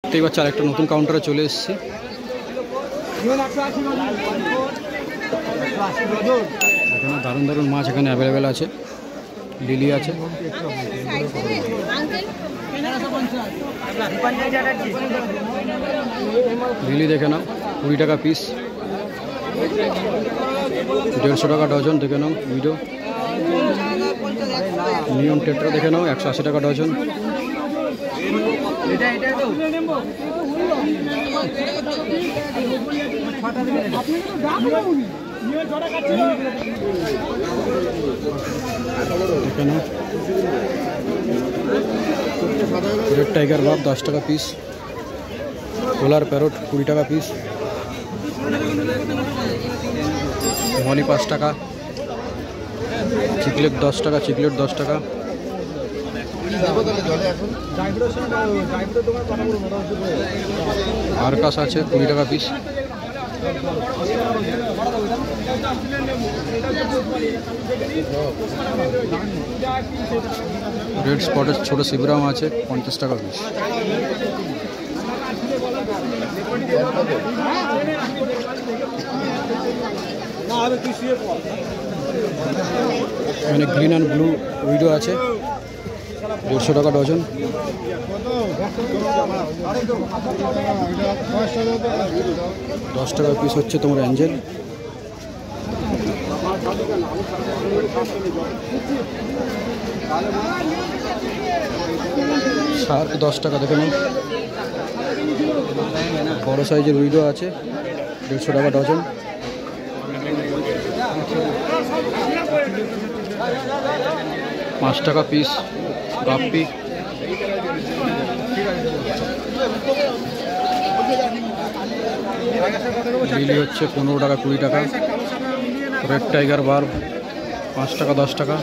দেখতেই পাচ্ছি আরেকটা নতুন কাউন্টারে চলে এসেছি। এখানে দারুণ দারুণ মাছ এখানে অ্যাভেলেবেল আছে। লিলি আছে, লিলি দেখে নাও 20 টাকা পিস, 150 টাকা ডজন দেখে নাও। উইডো নিয়ন টেট্রা দেখে নাও 180 টাকা ডজন। রেড টাইগার বাপ 10 টাকা পিস, পোলার প্যারট 20 টাকা পিস, মলি 5 টাকা, চিকলেট 10 টাকা, চিকলেট 10 টাকা। আরকাস আছে 20 টাকা পিস। রেড স্পটের ছোট শিবরাম আছে 50 টাকা পিস। এখানে গ্রিন অ্যান্ড ব্লু উইডো আছে 150 টাকা ডজন। 10 টাকা পিস হচ্ছে তোমার অ্যাঞ্জেল। শার্ক 10 টাকা দেখে নাও। বড় সাইজের উইডো আছে 150 টাকা ডজন। পাঁচ টাকা পিস গাপ্পি। লিলি হচ্ছে 15 টাকা 20 টাকা। রেড টাইগার বার্ব 5 টাকা 10 টাকা।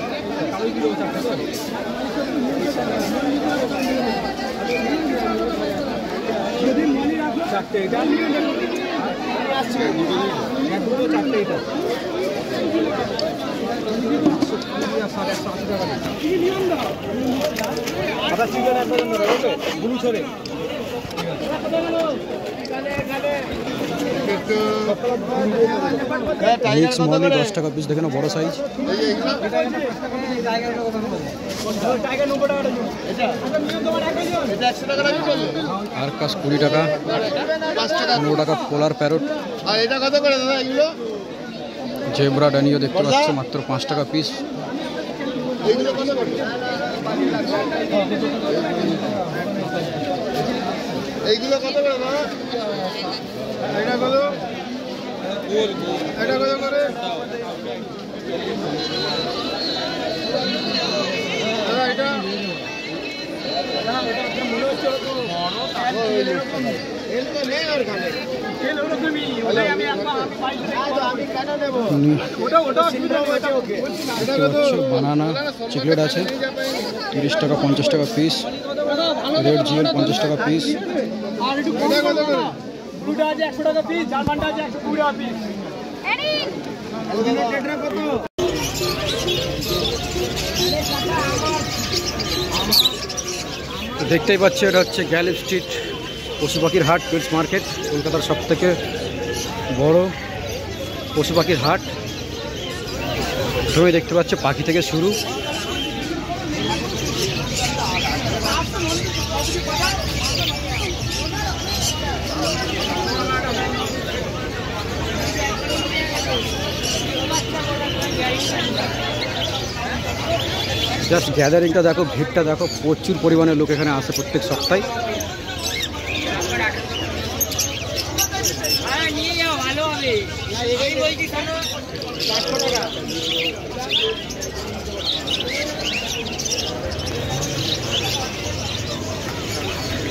মিক্স মলি 10 টাকা পিস দেখে না, বড় সাইজ। আরকাস 20 টাকা, 15 টাকা। পোলার প্যারট। জেব্রা ডানিও দেখতে পাচ্ছ মাত্র 5 টাকা পিস। এইগুলো কত করে দাদা? এটা কত? এটা কত করে? দাদা এটা মনে হচ্ছে বানানা চিকলেট আছে 30 টাকা 50 টাকা পিস। রেড জিএল 50 টাকা পিস। দেখতেই পাচ্ছি এটা হচ্ছে গ্যালিপ স্ট্রিট পশু পাখির হাট, পেটস মার্কেট, কলকাতার সবথেকে বড় পশু পাখির হাট। সবাই দেখতে পাচ্ছে পাখি থেকে শুরু। জাস্ট গ্যাদারিংটা দেখো, ভিড়টা দেখো, প্রচুর পরিমাণে লোক এখানে আসে প্রত্যেক সপ্তাহে।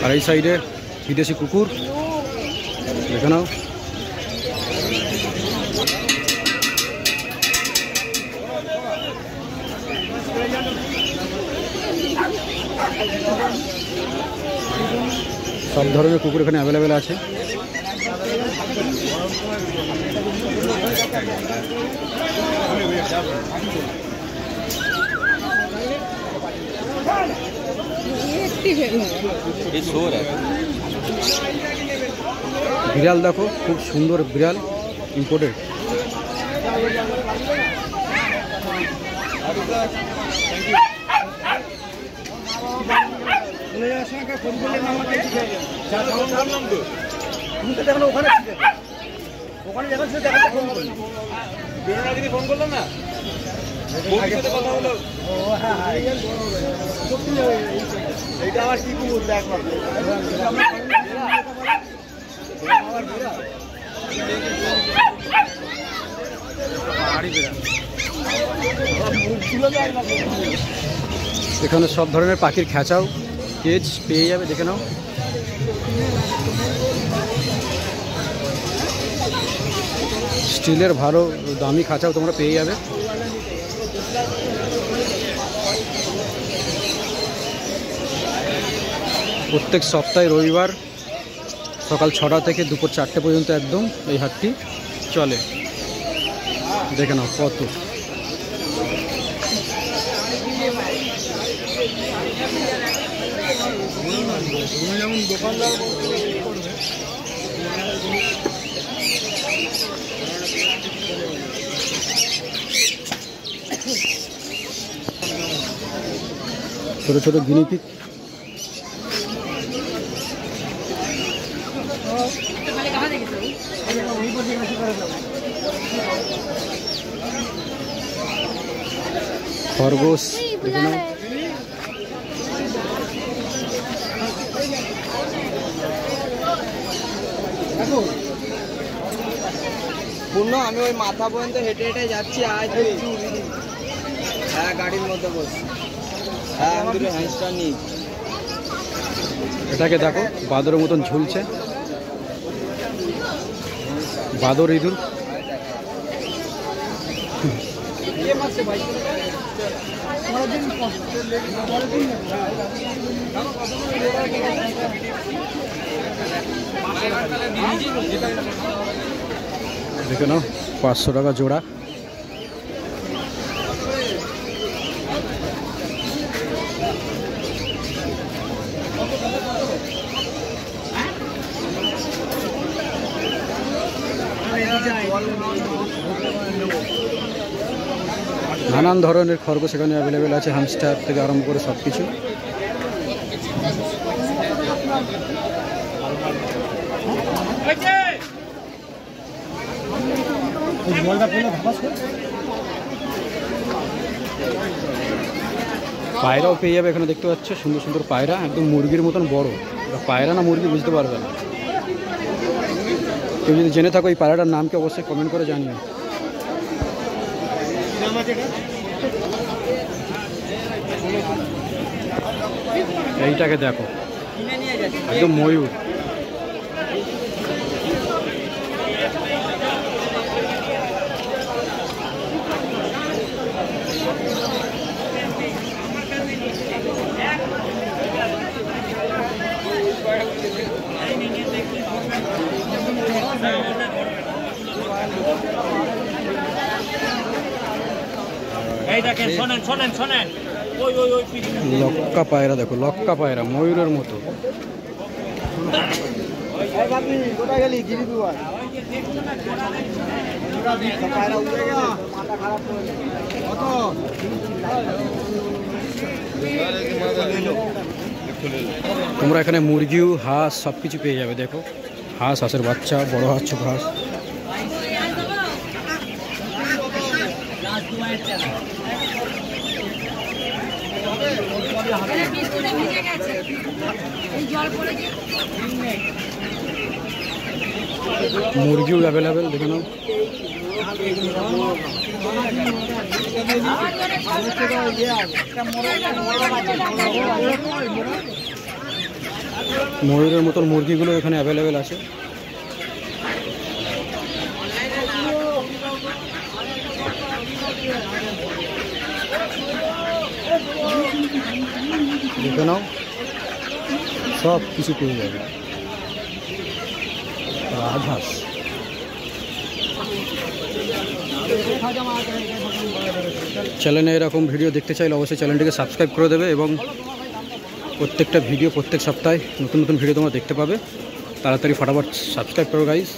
আর এই সাইডে বিদেশি কুকুর দেখে নাও। সব ধরনের কুকুর এখানে অ্যাভেলেবেল আছে। বিড়াল দেখো, খুব সুন্দর বিড়াল, ইম্পোর্টেড। এখানে সব ধরনের পাখির খাঁচাও কেজ পেয়ে যাবে, দেখে নাও। স্টিলের ভালো দামি খাঁচাও তোমরা পেয়ে যাবে। প্রত্যেক সপ্তাহে রবিবার সকাল 6টা থেকে দুপুর 4টে পর্যন্ত একদম এই হাটটি চলে। দেখে নাও কত। যেমন দোকানদার ছোটো ছোটো গিনিপিগ, খরগোশ, দেখে নাও। আমি ওই মাথা পর্যন্ত হেঁটে হেঁটে যাচ্ছি, আজ হ্যাঁ গাড়ির মধ্যে বসছি। হ্যাঁ আমি দুটো হ্যান্ডস্টার নিই। এটাকে দেখো, বাদরের মতন ঝুলছে, বাদর ইঁদুর। দেখে নাও, 500 টাকা জোড়া। নানান ধরনের খরগোশ এখানে অ্যাভেলেবেল আছে, হ্যামস্টার থেকে আরম্ভ করে সব কিছু। পায়রাও পেয়ে যাবে এখানে, দেখতে পাচ্ছ সুন্দর সুন্দর পায়রা, একদম মুরগির মতন বড়। পায়রা না মুরগি বুঝতে পারবে না। কেউ যদি জেনে থাকো এই পায়রাটার নামকে অবশ্যই কমেন্ট করে জানিও। এইটাকে দেখো, একদম ময়ূর। লক্কা পায়রা দেখো, লক্কা পায়রা ময়ূরের মতো। তোমরা এখানে মুরগিও, হাঁস সব কিছু পেয়ে যাবে। দেখো হাঁস, হাঁসের বাচ্চা, বড় হাঁস, ছোট হাঁস। মুরগিও অ্যাভেলেবেল, দেখে নাও। ময়ূরের মতন মুরগিগুলো এখানে অ্যাভেলেবেল আছে। দেখে নাও, সব কিছু পেয়ে যাবে। রাজহাঁস, চ্যানেলে এরকম ভিডিও দেখতে চাইলে অবশ্যই চ্যানেলটিকে সাবস্ক্রাইব করে দেবে এবং প্রত্যেকটা ভিডিও প্রত্যেক সপ্তাহে নতুন নতুন ভিডিও তোমরা দেখতে পাবে। তাড়াতাড়ি ফটাফট সাবস্ক্রাইব করো গাইস।